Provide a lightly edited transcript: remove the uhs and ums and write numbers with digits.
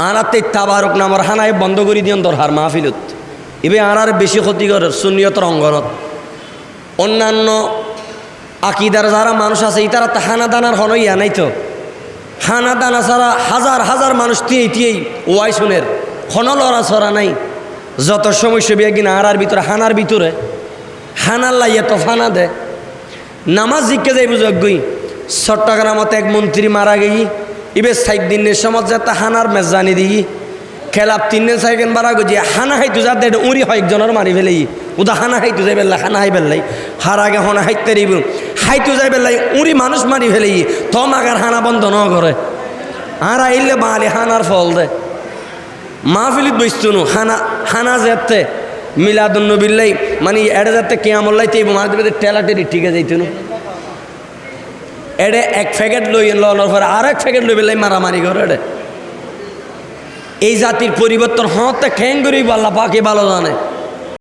আনাতে তাবারক নামর হানায় বন্ধ করে দিয়ন দরহার মাহফিলত এবার আনার বেশি ক্ষতিকর সুন্নিয়তর অঙ্গনত অন্যান্য আকিদার যারা মানুষ আছে তারা তো হানা দানার হনইয়া নাই তো হানা দানা ছাড়া হাজার হাজার মানুষ তিয়েই ওয়াই শুনের হন লড়া ছড়া নাই যত সমস্যা বিয়া কিনা আড়ার ভিতরে হানার ভিতরে হানার লাইয়া তো ফানা দে নামাজ জিজ্ঞে যাই বুঝগই চট্টগ্রামত এক মন্ত্রী মারা গেই ইবে 7 দিনের সমাজ যাতে হানার মেজ জানি দিই খেলাপ 3 দিন 4 দিন বারা গজি হানা হাইতু যাতে উড়ি হয় একজনের মারি ফেলেই উদা হানা হাইতু যাই বেল্লা হানা হাই বেল্লাই হার আগে হনা হাইতে রিব হাইতু যাই বেল্লাই উড়ি মানুষ মারি ফেলেই থম আগার হানা বন্ধ ন করে আর আইলে বাঙালি হানার ফল দে মাহফিলিত বইস্তুনু হানা হানা যেতে মিলাদুন্নবিল্লাই মানে এড়ে যাতে কেয়ামল্লাই তেই মার দেবে টেলাটেরি ঠিকে যাইতুনু এড়ে এক প্যাকেট লই লওয়ার পরে আর এক প্যাকেট লই বেলাই মারামারি করে এড়ে এই জাতির পরিবর্তন হতে খ্যাং করেই আল্লাহ পাকে ভালো জানে